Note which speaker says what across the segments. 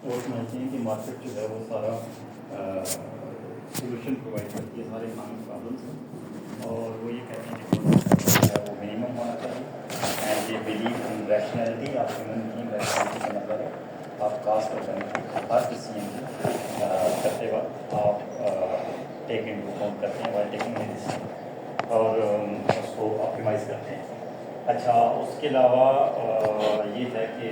Speaker 1: اور سمجھتے ہیں کہ مارکیٹ جو ہے وہ سارا سولوشن پرووائڈ کرتی ہے سارے اکنامک پرابلمس کو، اور وہ یہ کہتے ہیں کہ جو ہے وہ منیمم ہونا چاہیے، اینڈ یہ believe in rationality of human being. Rationality کا مطلب ہے آپ کاسٹ اور بینیفٹ ہر ڈیسیجن کی کرتے وقت آپ ٹیک انٹو اکاؤنٹ کرتے ہیں، وائی ٹیکنگ اے ڈیسیجن، اور اس کو آپٹیمائز کرتے ہیں۔ اچھا، اس کے علاوہ یہ ہے کہ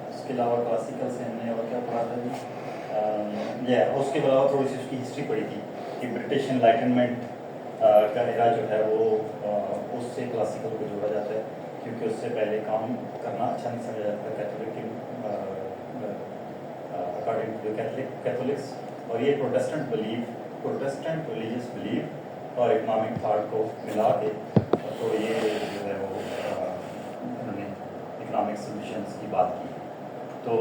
Speaker 1: اس کے علاوہ کلاسیکل سے ہم نے اور کیا پڑھا تھا جی، اس کے علاوہ تھوڑی سی اس کی ہسٹری پڑھی تھی کہ برٹش انلائٹنمنٹ کا ایرا جو ہے وہ اس سے کلاسیکل کو جوڑا جاتا ہے، کیونکہ اس سے پہلے کام کرنا اچھا نہیں سمجھا جاتا کیتھولک اکارڈنگ ٹو کیتھولکس، اور یہ پروٹیسٹنٹ ریلیجیس بلیف اور اکنامک تھاٹ کو ملا کے تو یہ جو ہے وہ انہوں نے اکنامک سولوشنس کی بات کی۔ تو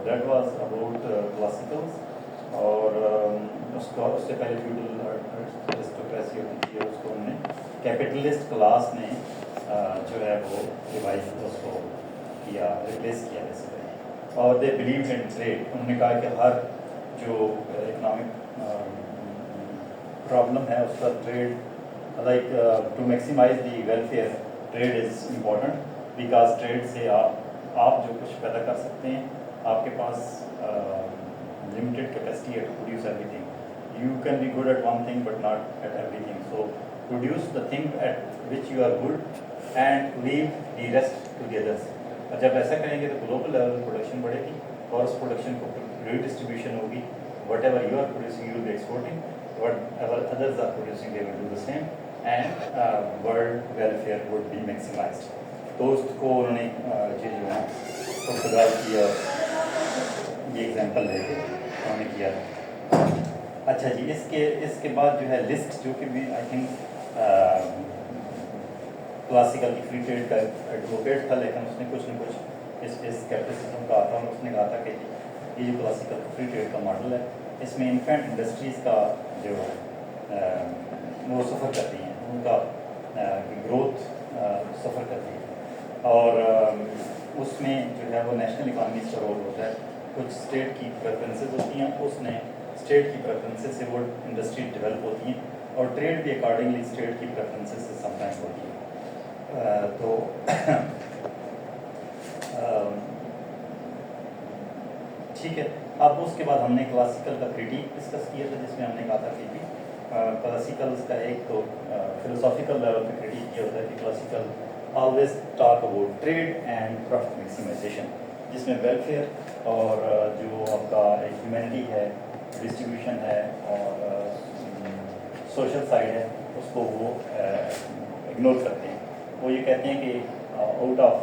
Speaker 1: دیٹ واز اباؤٹ کلاسیکلس، اور اس سے پہلے فیوڈل ایرسٹوکریسی ہوتی تھی، اس کو ہم نے کیپٹلسٹ کلاس نے جو ہے وہ ریوائز اس کو کیا، ریپلیس کیا جیسے، اور دے بلیوڈ ان ٹریڈ۔ انہوں نے کہا کہ ہر جو اکنامک پرابلم ہے اس کا trade, like to maximise the welfare, trade is important, because trade سے آپ جو کچھ پیدا کر سکتے ہیں، آپ کے پاس لمیٹیڈ کیپیسٹی ہے to produce everything, you can be good at one thing but not at everything, so produce the thing at which you are good and leave the rest to the others. اور جب ایسا کریں گے تو global level production بڑھے گی، اور اس پروڈکشن کو ری ڈسٹریبیوشن ہوگی، whatever you are producing you will be exporting, whatever others are producing they will do the same, and world welfare would be maximized. تو اس کو انہوں نے یہ جو ہے پرتگال کی اور یہ ایگزامپل لے کے انہوں نے کیا۔ اچھا جی، اس کے بعد جو ہے لسٹ، جو کہ بھی آئی تھنک کلاسیکل کی فری ٹریڈ کا ایڈوکیٹ تھا، لیکن اس نے کچھ نہ کچھ اس کیپٹلزم کا آتا، اور اس نے کہا تھا کہ یہ جو کلاسیکل فری ٹریڈ کا ماڈل ہے، اس میں انفینٹ انڈسٹریز کا جو وہ سفر کرتی ہیں، ان کا گروتھ سفر کرتی ہے، اور اس میں جو ہے وہ نیشنل اکانومیز کا رول ہوتا ہے، کچھ اسٹیٹ کی پریفرنسز ہوتی ہیں، اس نے اسٹیٹ کی پریفرنسز سے وہ انڈسٹری ڈیولپ ہوتی ہیں، اور ٹریڈ بھی اکارڈنگلی اسٹیٹ کی پریفرنسز سے سم ٹائمز ہوتی ہے۔ تو ٹھیک ہے، اب اس کے بعد ہم نے کلاسیکل کا کریٹیک ڈسکس کیا تھا، جس میں ہم نے کہا تھا کہ کلاسیکلس کا ایک تو فلوسافیکل لیول پہ کریٹیک یہ ہوتا ہے کہ classical always talk about trade and profit maximisation, جس میں ویلفیئر اور جو آپ کا ہیومینٹی ہے، ڈسٹریبیوشن ہے، اور سوشل سائڈ ہے، اس کو وہ اگنور کرتے ہیں۔ وہ یہ کہتے ہیں کہ out of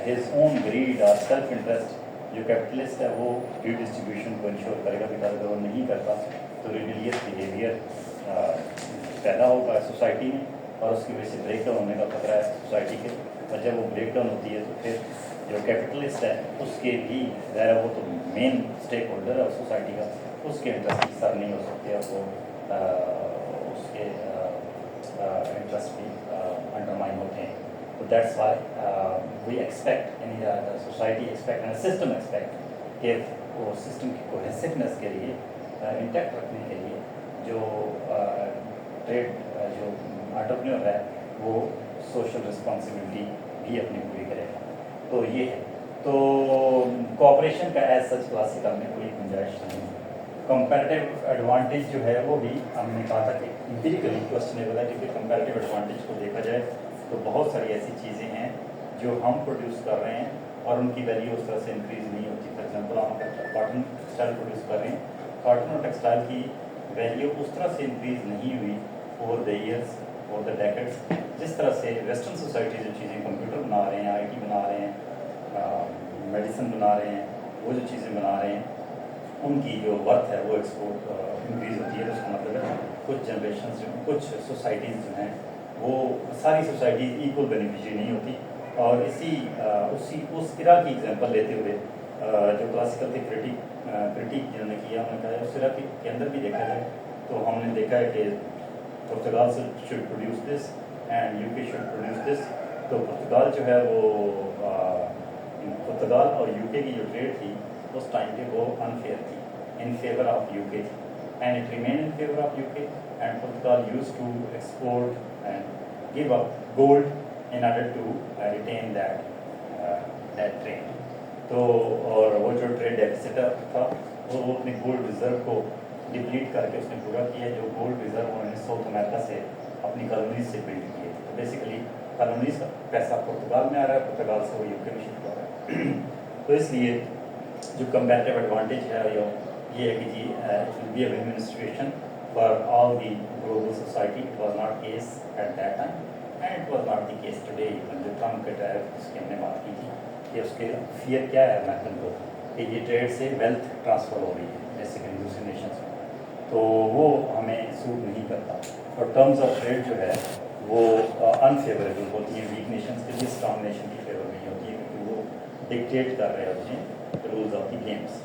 Speaker 1: his own greed اور سیلف انٹرسٹ، جو کیپٹلسٹ ہے وہ ری ڈسٹریبیوشن کو انشور کرے گا، بیکاز اگر وہ نہیں کرتا تو ریبیلیس بیہیویئر پیدا ہوگا سوسائٹی میں، اور اس کی وجہ سے بریک ڈاؤن ہونے کا خطرہ ہے سوسائٹی کے، اور جب وہ بریک ڈاؤن ہوتی ہے تو پھر جو کیپٹلسٹ ہے اس کے بھی ظاہر وہ تو مین اسٹیک ہولڈر ہے سوسائٹی کا، اس کے انٹرسٹ کی سر نہیں ہو سکتے، اور وہ اس کے انٹرسٹ بھی انڈرمائن ہوتے ہیں۔ تو دیٹس وائی وی ایکسپیکٹ، یعنی society expect and system expect کہ وہ سسٹم کی کوہیسونیس کے لیے، انٹیکٹ رکھنے کے لیے، جو ٹریڈ جو انٹرپرینور ہے وہ سوشل رسپانسبلٹی بھی اپنی پوری کرے گا۔ تو یہ ہے، تو کوآپریشن کا ایز سچ کلاسیکل میں کوئی گنجائش نہیں ہے۔ کمپیریٹیو ایڈوانٹیج جو ہے وہ بھی ہم نے کہا تھا کہ امپیریکلی کوسچنیبل ہے، کیونکہ کمپیریٹیو ایڈوانٹیج کو دیکھا جائے تو بہت ساری ایسی چیزیں ہیں جو ہم پروڈیوس کر رہے ہیں اور ان کی ویلیو اس طرح سے انکریز نہیں ہوتی۔ فار ایگزامپل ہم کاٹن ٹیکسٹائل پروڈیوس کر رہے ہیں، کاٹن اور ٹیکسٹائل کی ویلیو اس طرح سے انکریز نہیں ہوئی over the years, over the decades, جس طرح سے ویسٹرن سوسائٹی جو چیزیں کمپیوٹر بنا رہے ہیں، آئی ٹی بنا رہے ہیں، میڈیسن بنا رہے ہیں، وہ جو چیزیں بنا رہے ہیں، ان کی جو ورتھ ہے وہ ایکسپورٹ انکریز ہوتی ہے۔ تو اس کا مطلب ہے کچھ جنریشنز جو کچھ سوسائٹیز جو ہیں وہ ساری سوسائٹیز ایکول بینیفیشری نہیں ہوتی، اور اس طرح کی ایگزامپل لیتے ہوئے جو کلاسیکل کے کریٹیک جنہوں نے کیا، انہوں نے کہا اس طرح کے اندر بھی دیکھا جائے تو ہم نے دیکھا ہے کہ Portugal should produce this and you کے شوڈ پروڈیوس دس، تو پرتگال جو ہے وہ پرتگال اور یو کے کی جو ٹریڈ تھی اس ٹائم پہ وہ انفیئر تھی، ان فیور آف یو کے تھی، and it remain in favour of U K, and Portugal use to export and give up gold in order to retain that trade. تو اور وہ جو ٹریڈ ڈیفیسٹ تھا وہ اپنے گولڈ ریزرو کو deplete کر کے اس نے پورا کیا. جو گولڈ ریزرو انہوں نے ساؤتھ امریکہ سے اپنی کالونیز سے بلڈ کیے. تو بیسیکلی کالونیز کا پیسہ پرتگال میں آ رہا ہے، پرتگال سے وہ یو کے میں شفٹ ہو رہا ہے. تو اس لیے جو کمپیریٹیو ایڈوانٹیج ہے یہ ہے کہ جی it will be a win win situation for all the global society. It was not case at that time and it was not the case today. جو ٹرمپ کے ٹیرف جس کی ہم نے بات کی تھی کہ اس کے فیئر کیا ہے امریکن کو کہ یہ ٹریڈ سے ویلتھ ٹرانسفر ہو رہی ہے بیسیکلی دوسرے نیشنس میں، تو وہ ہمیں سوٹ نہیں کرتا. اور ٹرمز آف ٹریڈ جو ہے وہ انفیوریبل ہوتی ہیں ویک نیشنس کے لیے، اسٹرانگ نیشن کی فیور نہیں ہوتی ہے کیونکہ وہ ڈکٹیٹ کر رہے ہوتے ہیں رولز آف دی گیمس.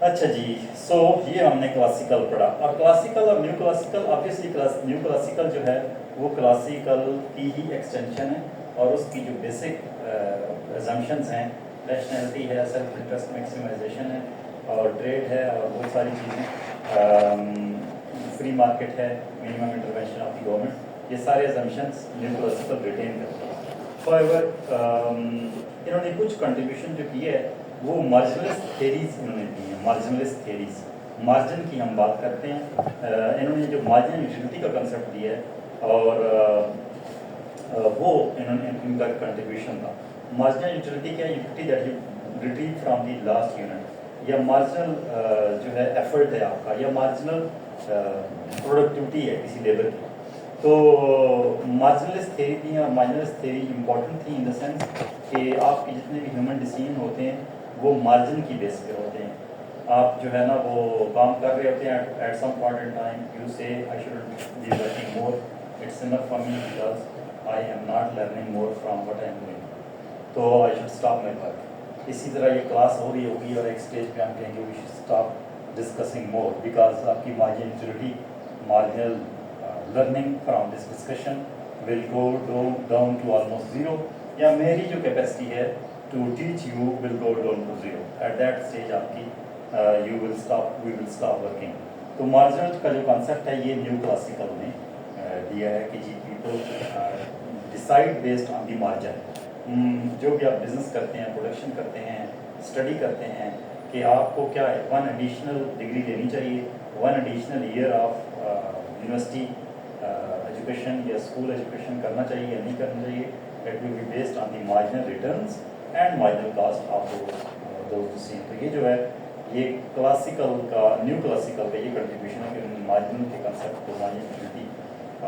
Speaker 1: اچھا جی، سو یہ ہم نے کلاسیکل پڑھا. اور کلاسیکل اور new classical, obviously new classical جو ہے وہ کلاسیکل کی ہی ایکسٹینشن ہے، اور اس کی جو بیسک ایزمپشنز ہیں ریشنلٹی ہے، سیلف انٹرسٹ میکسیمائزیشن ہے، اور ٹریڈ ہے، اور بہت ساری چیزیں، فری مارکیٹ ہے، minimum intervention of the government, یہ سارے ایزمپشنز نیو کلاسیکل ریٹین کرتے ہیں. However, انہوں نے کچھ کنٹریبیوشن جو کی ہے وہ مارجنلسٹ تھیریز انہوں نے دی ہیں. مارجنلسٹ تھیریز، مارجن کی ہم بات کرتے ہیں. انہوں نے جو مارجن یوٹیلٹی کا کنسیپٹ دیا ہے اور وہ انہوں نے ان کا کنٹریبیوشن تھا. مارجنل یوٹیلٹی کیا ہے؟ Utility that you retrieve from the last unit, یا مارجنل جو ہے ایفرٹ ہے آپ کا، یا مارجنل پروڈکٹیوٹی ہے کسی لیبر کی. تو مارجنلسٹ تھیری تھی، اور مارجنلسٹ تھیری امپورٹنٹ تھی ان دا سینس کہ آپ کے جتنے بھی ہیومن ڈیسیژن ہوتے ہیں وہ مارجن کی بیس پہ ہوتے ہیں. آپ جو ہے نا وہ کام کر رہے ہوتے ہیں، at some point in time you say I should be working more, it's enough for me because I am not learning more from what I am doing, تو I should stop my work. اسی طرح یہ class ہو رہی ہوگی اور ایک stage پہ ہم کہیں گے we should stop discussing more because آپ کی marginality, marginal learning from this discussion will go down to almost zero, یا میری جو کیپیسٹی ہے to teach you will go down to zero. At that stage آپ کی we will stop working. تو marginal کا جو کانسیپٹ ہے یہ نیو کلاسیکل نے دیا ہے کہ جی people decide based on the margin. جو بھی آپ بزنس کرتے ہیں، پروڈکشن کرتے ہیں، اسٹڈی کرتے ہیں کہ آپ کو کیا ہے، 1 ایڈیشنل ڈگری لینی چاہیے، 1 additional year of university education یا اسکول ایجوکیشن کرنا چاہیے یا نہیں کرنا چاہیے. That will be based on the marginal returns and marginal cost of those. تو یہ جو ہے یہ کلاسیکل کا، نیو کلاسیکل کا یہ کنٹریبیوشن ہے کہ مارجنل کے کنسیپٹ کو مارجنلٹی،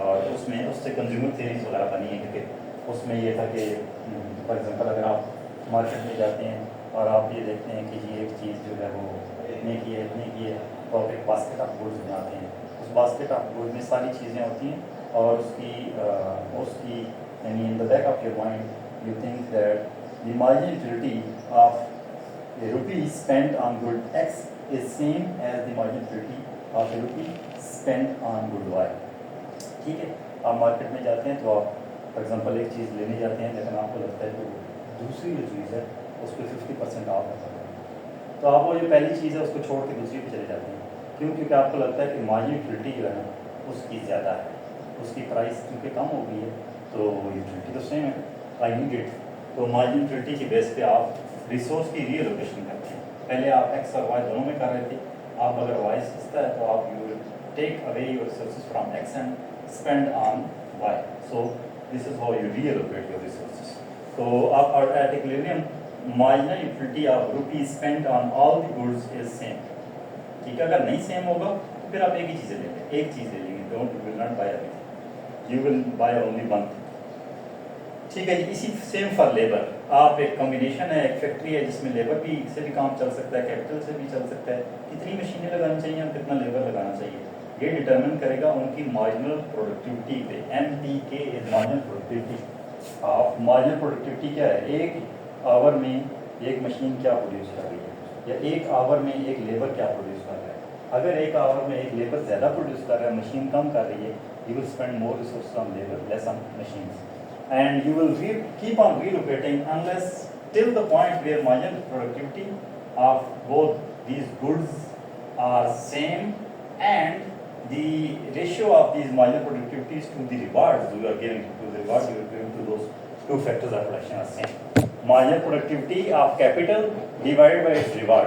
Speaker 1: اور اس میں اس سے کنزیومر تھیریز وغیرہ بنی ہے. کیونکہ اس میں یہ تھا کہ فار ایگزامپل اگر آپ مارکیٹ میں جاتے ہیں اور آپ یہ دیکھتے ہیں کہ جی ایک چیز جو ہے وہ اتنے کی ہے اتنے کی ہے، تو آپ ایک باسکٹ آف گوڈز بناتے ہیں. اس باسکٹ آف گوڈ میں ساری چیزیں ہوتی ہیں، اور اس کی یعنی in the back of your mind you think that the marginal utility of a rupee spent on good X is same as the marginal utility of a rupee spent on good Y. ٹھیک ہے، آپ market میں جاتے ہیں تو آپ for example ایک چیز لینے جاتے ہیں، لیکن آپ کو لگتا ہے کہ دوسری جو چیز ہے اس پہ 50% آف ہوتا ہے، تو آپ وہ جو پہلی چیز ہے اس کو چھوڑ کے دوسری پہ چلے جاتے ہیں. کیوں؟ کیونکہ آپ کو لگتا ہے کہ مارجنل یوٹیلٹی جو ہے نا اس کی زیادہ ہے، اس کی پرائس کیونکہ کم ہو گئی ہے، تو یوٹیلٹی تو سیم ہے، آئی نیڈ اٹ. تو مارجنل یوٹیلٹی کی بیس پہ آپ ریسورس کی ری ایلوکیشن کرتے ہیں. پہلے آپ ایکس اور وائی دونوں میں کر رہے تھے، آپ اگر وائی سستا ہے تو آپ you will take away your resources from X and spend on Y. So this is how you reallocate your resources. تو آپ at equilibrium marginal utility of rupee spend on all the goods is same. ٹھیک ہے، اگر نہیں same ہوگا تو پھر آپ ایک ہی چیزیں لیں گے، ایک چیز لے لیں گے. Don't you will not by every thing, you will buy only one. ٹھیک ہے جی. اسی سیم فار لیبر، آپ ایک کمبینیشن ہے، ایک فیکٹری ہے جس میں لیبر بھی سے بھی کام چل سکتا ہے، کیپٹل سے بھی چل سکتا ہے. کتنی مشینیں لگانی چاہیے اور کتنا لیبر لگانا چاہیے یہ ڈٹرمن کرے گا ان کی مارجنل پروڈکٹیوٹی پہ. MPK از مارجنل پروڈکٹیوٹی. آپ مارجنل پروڈکٹیوٹی کیا ہے؟ ایک آور میں ایک مشین کیا پروڈیوس کر رہی ہے، یا ایک آور میں ایک لیبر کیا پروڈیوس کر رہا ہے. اگر ایک آور میں ایک لیبر زیادہ پروڈیوس کر رہا ہے، مشین کم کر رہی ہے، you will spend more resources on labour less on machines. and you will keep on relocating unless till the point where marginal productivity of both these goods are same and the ratio of these marginal productivities to the rewards you are giving to those two factors of production are same. Marginal productivity of capital divided by its reward.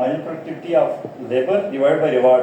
Speaker 1: Marginal productivity of labor divided by reward.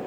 Speaker 1: 2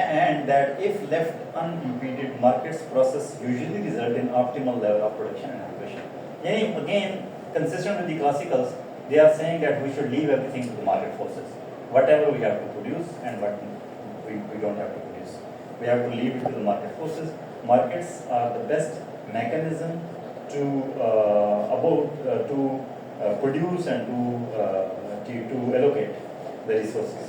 Speaker 1: and that if left unimpeded markets process usually result in optimal level of production and allocation. Yani again consistent with the classicals, they are saying that we should leave everything to the market forces. Whatever we have to produce and what we don't have to produce, we have to leave it to the market forces. Markets are the best mechanism to produce and to allocate the resources.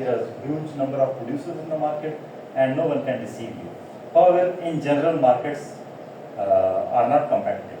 Speaker 1: there are huge number of producers in the market and no one can deceive you. However, in general markets are not competitive.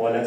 Speaker 1: OLX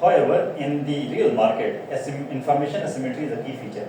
Speaker 1: However, in the real market, information asymmetry is a key feature.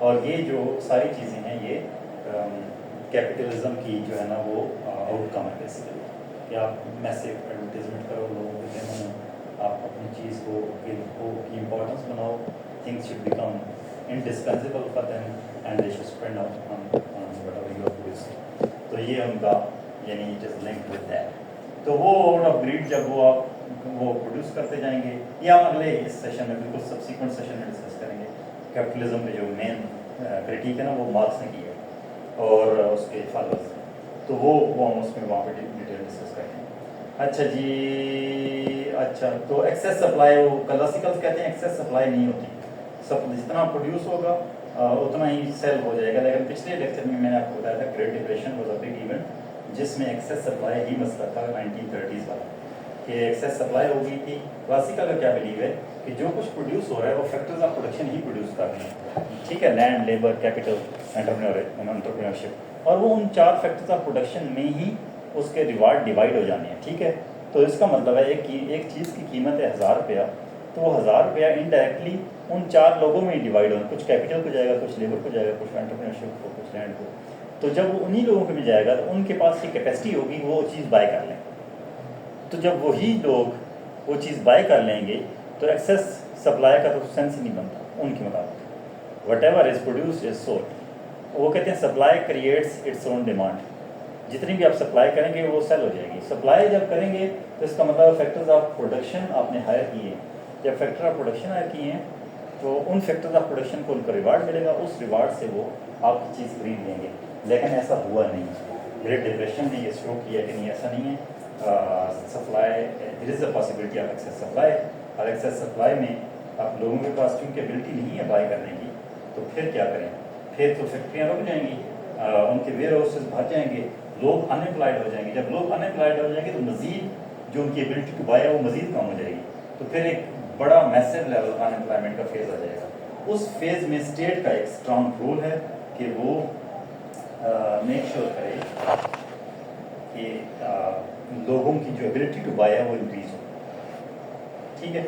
Speaker 1: اور یہ جو ساری چیزیں ہیں یہ capitalism کی جو ہے نا وہ آؤٹ کم ہے بیسیکلی کہ آپ میسیو ایڈورٹیزمنٹ کرو لوگوں کے ذہنوں میں، آپ اپنی چیز کو کی امپورٹنس بناؤ، things should become indispensable for them and they should spend out on whatever you are doing. تو یہ ان کا یعنی it is linked with that. تو وہ آؤٹ آف گریڈ جب وہ آپ وہ پروڈیوس کرتے جائیں گے، یہ ہم اگلے اس سیشن میں بالکل سبسیکوینٹ سیشن میں ڈسکس کریں گے. کیپٹلزم کے جو مین کریٹیک ہے نا وہ مارکس نے کی ہے اور اس کے فالوورز ہیں، تو وہ ہم اس میں وہاں پہ ڈیٹیل ڈسکس کریں گے. اچھا جی، اچھا تو ایکسیس سپلائی، وہ کلاسیکلز کہتے ہیں ایکسیس سپلائی نہیں ہوتی، سب جتنا پروڈیوس ہوگا اتنا ہی سیل ہو جائے گا. لیکن پچھلے لیکچر میں نے آپ کو بتایا تھا great depression was a big event جس میں ایکسیس سپلائی ہی مسئلہ تھا 1930s والا کہ ایکسیس سپلائی ہو گئی تھی. کلاسیکل کا کیا بلیو ہے کہ جو کچھ پروڈیوس ہو رہا ہے وہ factors of production he produce کر رہے ہیں، ٹھیک ہے، لینڈ، لیبر، کیپٹل، انٹرپرینورشپ، اور وہ ان 4 فیکٹرز آف پروڈکشن میں ہی اس کے ریوارڈ ڈیوائڈ ہو جانے ہیں. ٹھیک ہے، تو اس کا مطلب ہے ایک چیز کی قیمت ہے 1000 روپیہ، تو وہ 1000 روپیہ انڈائریکٹلی ان 4 لوگوں میں ہی ڈیوائڈ ہونا، کچھ کیپٹل کو جائے گا، کچھ لیبر کو جائے گا، کچھ انٹرپرینورشپ کو، کچھ لینڈ کو. تو جب وہ انہی لوگوں کے میں جائے گا تو ان کے پاس یہ کیپیسٹی ہوگی وہ چیز بائی کر لیں. تو جب وہی لوگ وہ چیز بائی کر لیں گے تو ایکسیس سپلائی کا تو سینس ہی نہیں بنتا ان کے مطابق. What ever is produced is sold. وہ کہتے ہیں supply creates its own demand. جتنی بھی آپ سپلائی کریں گے وہ سیل ہو جائے گی. سپلائی جب کریں گے تو اس کا مطلب فیکٹرز آف پروڈکشن آپ نے ہائر کیے ہیں. جب فیکٹر آف پروڈکشن ہائر کیے ہیں تو ان فیکٹرز آف پروڈکشن کو ان کو ریوارڈ ملے گا، اس ریوارڈ سے وہ آپ کی چیز خرید لیں گے. لیکن ایسا ہوا نہیں. گریٹ ڈپریشن نے یہ شو کیا کہ نہیں، ایسا نہیں ہے. Supply there is a possibility of access supply, اور ایکسیس سپلائی میں آپ لوگوں کے پاس چونکہ ابلٹی نہیں ہے بائی کرنے کی، تو پھر کیا کریں؟ پھر تو فیکٹریاں رک جائیں گی، ان کے ویئر ہاؤسز بھر جائیں گے، لوگ ان امپلائڈ ہو جائیں گے. جب لوگ ان امپلائڈ ہو جائیں گے تو مزید جو ان کی ابلٹی ٹو بائی ہے وہ مزید کم ہو جائے گی. تو پھر ایک بڑا میسو لیول ان امپلائمنٹ کا فیز آ جائے گا. اس فیز میں اسٹیٹ کا ایک اسٹرانگ رول ہے کہ وہ میک شیور کرے کہ لوگوں کی جو ابلٹی ٹو بائی ہے وہ انکریز ہو. ٹھیک ہے.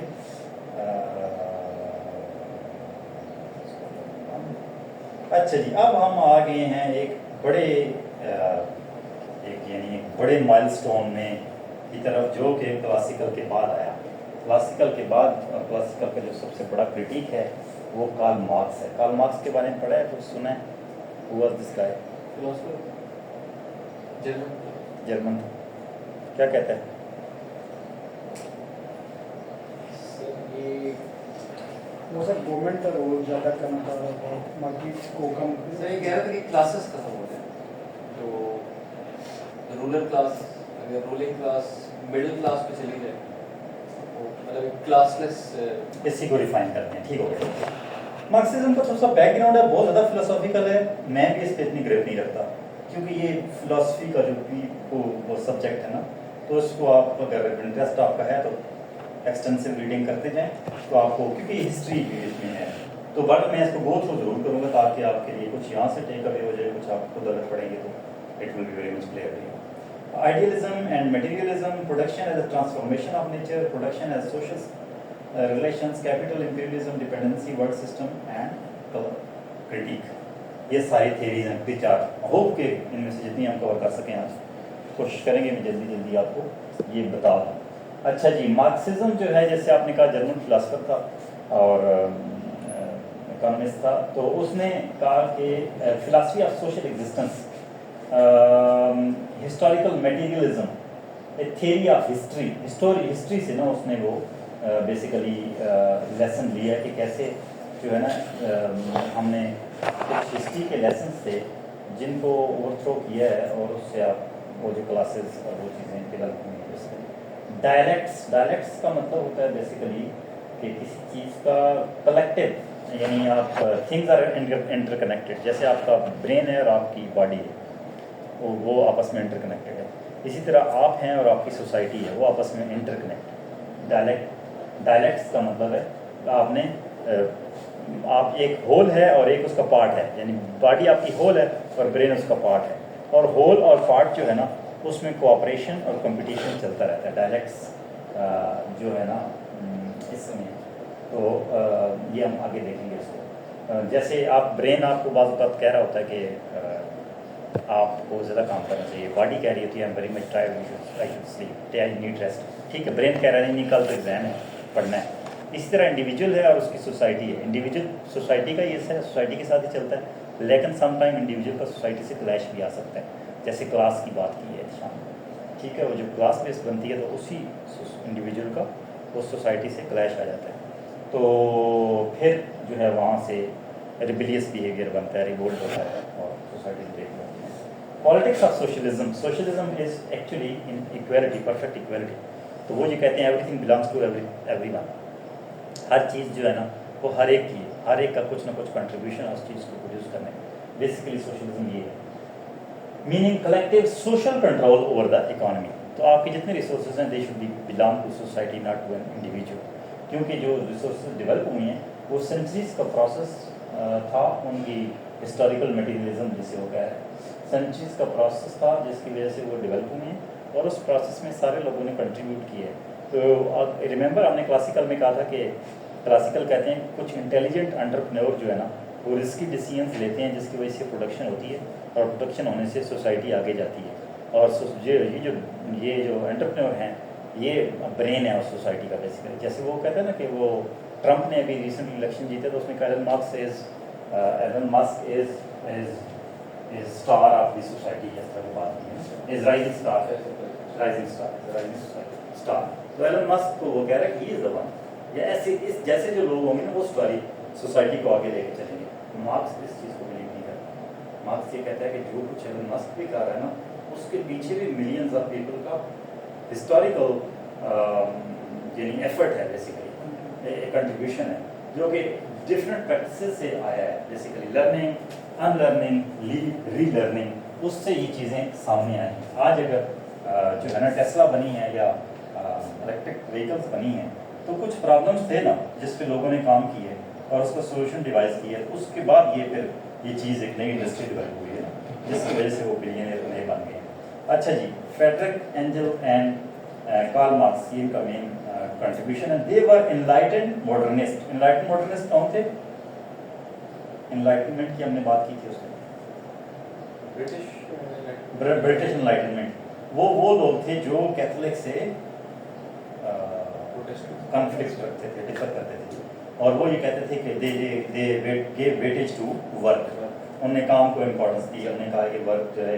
Speaker 1: اچھا جی، اب ہم آ گئے ہیں ایک بڑے یعنی ایک بڑے مائل سٹون میں کی طرف جو کہ کلاسیکل کے بعد آیا. کلاسیکل کے بعد کلاسیکل کا جو سب سے بڑا کریٹیک ہے وہ کارل مارکس ہے. کارل مارکس کے بارے میں پڑھا ہے، کچھ سنا ہے؟ ہوا جس کا ہے جرمن کیا کہتا ہے؟
Speaker 2: وہ سر گورنمنٹ کا رول زیادہ کرنا پڑ رہا تھا، مارکیٹ کو کم.
Speaker 3: سر یہ کہہ رہا تھا کہ کلاسز ختم ہو جائے، جو رولر کلاس، اگر رولنگ کلاس مڈل کلاس پہ چلی جائے، مطلب کلاس لیس،
Speaker 1: اسی کو ریفائن کرتے ہیں. ٹھیک ہو گیا. مارکسزم کا تھوڑا سا بیک گراؤنڈ ہے، بہت زیادہ فلسافیکل ہے. میں بھی اس پہ اتنی گریپ نہیں رکھتا کیونکہ یہ فلاسفی کا جو وہ سبجیکٹ ہے نا، تو اس کو آپ اگر انٹرسٹ آپ کا ہے تو ایکسٹینسو ریڈنگ کرتے جائیں تو آپ کو، کیونکہ ہسٹری بھی اس میں ہے تو بٹ میں اس کو گو تھرو ضرور کروں گا تاکہ آپ کے لیے کچھ یہاں سے ٹیک اوے ہو جائے، کچھ آپ خود اگر پڑھیں گے تو it will be very much clear. Idealism and materialism, production as a transformation of nature, production as social relations, capital, imperialism, dependency, world system and critique. یہ ساری تھیریز ہیں. پھر 4 ہوپ کہ ان میں سے جتنی ہم کور کر سکیں آج کوشش کریں گے میں جلدی جلدی آپ کو یہ بتا دوں. اچھا جی، مارکسزم جو ہے جیسے آپ نے کہا جرمن فلاسفر تھا اور اکانومسٹ تھا، تو اس نے کہا کہ philosophy of social existence, historical materialism, a theory of history. History سے نا اس نے وہ بیسیکلی لیسن لیا کہ کیسے جو ہے نا ہم نے کچھ ہسٹری کے لیسنس تھے جن کو اوور تھرو کیا ہے اور اس سے آپ وہ جو کلاسز اور وہ چیزیں ڈیولپ ہوئی. ڈائلیکٹس کا مطلب ہوتا ہے بیسیکلی کہ کسی چیز کا کلیکٹیو، یعنی آپ تھنگز آر انٹر کنیکٹڈ. جیسے آپ کا برین ہے اور آپ کی باڈی ہے وہ آپس میں انٹر کنیکٹڈ ہے، اسی طرح آپ ہیں اور آپ کی سوسائٹی ہے وہ آپس میں انٹر کنیکٹڈ. ڈائلیکٹس کا مطلب ہے آپ نے آپ ایک ہول ہے اور ایک اس کا پارٹ ہے، یعنی باڈی آپ کی ہول ہے اور برین اس کا پارٹ ہے، اور ہول اور پارٹ جو ہے نا اس میں کوآپریشن اور کمپٹیشن چلتا رہتا ہے. ڈائلیکٹس جو ہے نا اس میں، تو یہ ہم آگے دیکھیں گے اس کو. جیسے آپ برین آپ کو بعض اوقات کہہ رہا ہوتا ہے کہ آپ کو زیادہ کام کرنا چاہیے, باڈی کہہ رہی ہوتی ہے very much tired, I should slip, I need rest. ٹھیک ہے, برین کہہ رہا ہے نہیں کل تو ایگزام ہے, پڑھنا ہے. اسی طرح انڈیویجول ہے اور اس کی سوسائٹی ہے. انڈیویجول سوسائٹی کا یہ ہے, سوسائٹی کے ساتھ ہی چلتا ہے, لیکن سم ٹائم انڈیویجول کا سوسائٹی سے کلیش بھی آ سکتا ہے. جیسے کلاس کی بات کی ہے شام, ٹھیک ہے, وہ جب کلاس بیس بنتی ہے تو اسی انڈیویجول کا اس سوسائٹی سے کلیش آ جاتا ہے. تو پھر جو ہے وہاں سے ریبیلیس بیہیویئر بنتا ہے, ریوولٹ ہوتا ہے اور سوسائٹی بریک ہوتی ہے. Politics of socialism, socialism is actually an equality, perfect equality. تو وہ یہ کہتے ہیں everything belongs to everyone, ہر چیز جو ہے نا وہ ہر ایک کی ہے, ہر ایک کا کچھ نہ کچھ کنٹریبیوشن ہے اس چیز کو پروڈیوس کرنے میں. بیسیکلی سوشلزم یہ ہے, meaning collective social control over the economy. تو آپ کے جتنے ریسورسز ہیں they should be belong to society, not to an individual. کیونکہ جو ریسورسز ڈیولپ ہوئی ہیں وہ سینچریز کا پروسیس تھا, ان کی ہسٹوریکل میٹیریلزم جسے وہ کہہ رہے ہیں, سینچریز کا پروسیس تھا جس کی وجہ سے وہ ڈیولپ ہوئی ہیں, اور اس پروسیس میں سارے لوگوں نے کنٹریبیوٹ کیا ہے. تو ریممبر ہم نے کلاسیکل میں کہا تھا کہ کلاسیکل کہتے ہیں کچھ انٹیلیجنٹ انٹرپرینور جو ہے نا وہ رسکی ڈیسیجنس لیتے ہیں جس کی وجہ سے پروڈکشن ہوتی ہے, اور پروڈکشن ہونے سے سوسائٹی آگے جاتی ہے. اور یہ جو انٹرپرینور ہیں یہ برین ہے اس سوسائٹی کا بیسیکلی. جیسے وہ کہتے ہیں نا کہ وہ ٹرمپ نے ابھی ریسنٹلی الیکشن جیتے تو اس میں Elon Musk is star of the society, اس طرح کی بات کی ہے, از رائزنگ اسٹار. تو ایلن ماسک کو وہ کہہ رہا ہے کہ یہ زبان یا ایسے اس جیسے جو لوگ ہوں گے نا وہ سوسائٹی کو آگے لے کے چلیں گے. مارکس اس چیز کو بلیو نہیں کرتا. مارکس یہ کہتا ہے کہ جو کچھ ایلن ماسک بھی کر رہا ہے نا اس کے پیچھے بھی ملینز آف پیپل کا ہسٹوریکل یعنی ایفرٹ ہے, بیسیکلی کنٹریبیوشن ہے جو کہ ڈفرینٹ پریکٹسز سے آیا ہے. Basically learning, unlearning, relearning, اس سے یہ چیزیں سامنے آئی ہیں. آج اگر جو ہے نا ٹیسلا بنی ہے یا الیکٹرک وہیکلس بنی ہیں تو کچھ پرابلمس تھے نا جس پہ لوگوں نے کام کی ہے اور اس کا سولوشن ڈیوائز کیا ہے. اس کے بعد یہ پھر یہ چیز ایک نئی انڈسٹری ڈیولپ ہوئی ہے جس کی وجہ سے وہ بلینئر نئے بن گئے. اچھا جی, Friedrich Engel and Karl Marx, یہ ان کا مین کنٹریبیوشن ہے. They were enlightened modernist. Enlightened modernist کون تھے؟ انلائٹنمنٹ کی ہم نے بات کی تھی اس میں, برٹش انلائٹنمنٹ. وہ لوگ تھے جو کیتھولک سے کانفلکٹ رکھتے تھے, ڈفر کرتے تھے, اور وہ یہ کہتے تھے کہ دے گیو ویٹیج ٹو ورک. انہوں نے کام کو امپورٹنس دی. انہوں نے کہا کہ ورک جو ہے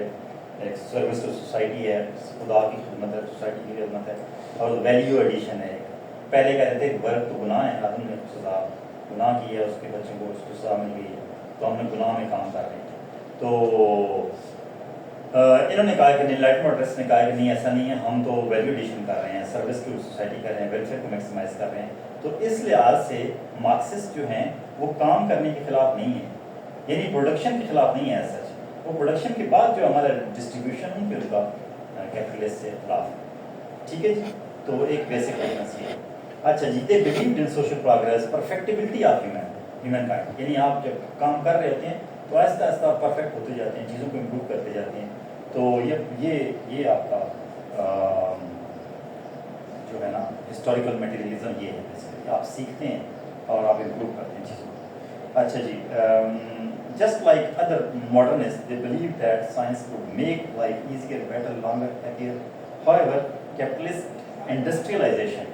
Speaker 1: ایک سروس ٹو سوسائٹی ہے, خدا کی خدمت ہے, سوسائٹی کی خدمت ہے, اور ویلیو ایڈیشن ہے. پہلے کہتے تھے ورک تو گناہ ہے, آدم نے سزا گناہ کی ہے, اس کے بچوں کو اس کو سزا مل گئی ہے, تو ہم نے گناہ میں کام کر رہے ہیں. تو انہوں نے کہا کہ انلائٹنڈ ماڈرنسٹ نے کہا کہ نہیں ایسا نہیں ہے, ہم تو ویلیو ایڈیشن کر رہے ہیں, سروس ٹو سوسائٹی کر رہے ہیں, ویلفیئر کو میکسیمائز کر رہے ہیں. تو اس لحاظ سے مارکسسٹ جو ہیں وہ کام کرنے کے خلاف نہیں ہیں, یعنی پروڈکشن کے خلاف نہیں ہے ایسا. وہ پروڈکشن کے بعد جو ہمارا ڈسٹریبیوشن نہیں کہ ان کا کیپٹلسٹ سے خلاف. ٹھیک ہے جی, تو وہ ایک بیسک ڈفرینس یہ ہے. اچھا جی, they believed in social progress, perfectibility of humankind. یعنی آپ جب کام کر رہے ہوتے ہیں تو آہستہ آہستہ آپ پرفیکٹ ہوتے جاتے ہیں, چیزوں کو امپروو کرتے جاتے ہیں. تو یہ آپ کا جو ہے نا ہسٹوریکل میٹیریلزم یہ ہے, آپ سیکھتے ہیں اور آپ امپروو کرتے ہیں چیزوں کو. اچھا جی, just like other modernists, they believe that science could make life easier, better, longer, happier. However, capitalist industrialization,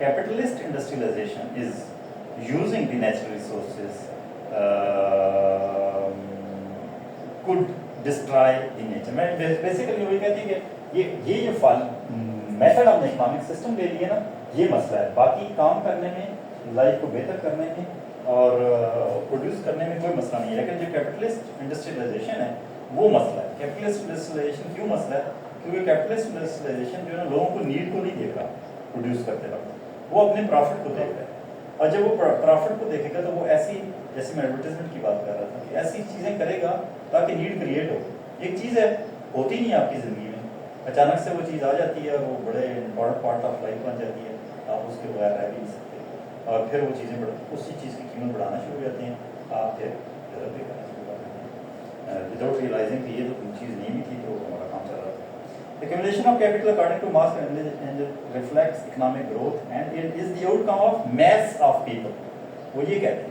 Speaker 1: Capitalist industrialization is using the natural resources could destroy the nature. میں basically وہی کہتی ہے کہ یہ جو میتھڈ ہم نے economic system لے لیے نا, یہ مسئلہ ہے. باقی کام کرنے میں, لائف کو بہتر کرنے میں اور پروڈیوس کرنے میں کوئی مسئلہ نہیں ہے, لیکن جو کیپٹلسٹ انڈسٹریلائزیشن ہے وہ مسئلہ ہے. کیپٹلسٹ انڈسٹریلائزیشن کیوں مسئلہ ہے؟ کیونکہ کیپٹلسٹ انڈسٹریلائزیشن جو ہے نا لوگوں کو نیڈ کو نہیں دیکھ رہا پروڈیوس کرتے وقت, وہ اپنے پروفٹ کو دیکھ رہا ہے. اور جب وہ پروفٹ کو دیکھے گا تو وہ ایسی, جیسے میں ایڈورٹیزمنٹ کی بات کر رہا تھا, کہ ایسی چیزیں کرے گا تاکہ نیڈ کریٹ ہو. ایک چیز ہے ہوتی نہیں آپ کی زندگی میں, اچانک سے وہ چیز آ جاتی ہے اور وہ بڑے امپورٹنٹ پارٹ آف لائف بن جاتی ہے, آپ اس کے بغیر رہ بھی نہیں سکتے, اور پھر وہ چیزیں اسی چیز کی قیمت بڑھانا شروع ہو جاتی ہیں, آپ پھر ڈیولپ بھی کرنا شروع کر دیتے ہیں وداؤٹ ریئلائزنگ کہ یہ تو چیز نہیں بھی تھی, تو ہمارا کام چل رہا تھا. Accumulation of capital according to Marx and Engels reflects economic growth and it is the outcome of mass of people. وہ یہ کہتے ہیں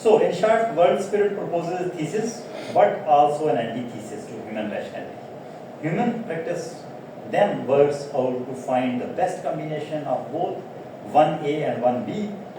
Speaker 1: So in short, world spirit proposes a thesis but also an antithesis to human rationality. Human practice then works out to find the best combination of both 1A and 1B,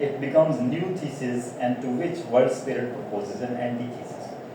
Speaker 1: it becomes new thesis and to which world spirit proposes an antithesis.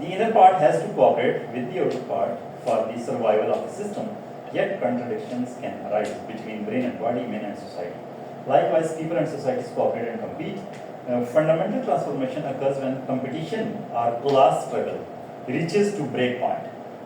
Speaker 1: The inner part has to cooperate with the outer part for the survival of the system, yet contradictions can arise between brain and body, men and society. Likewise, people and societies cooperate and compete. Fundamental transformation occurs when competition or class struggle reaches to break point.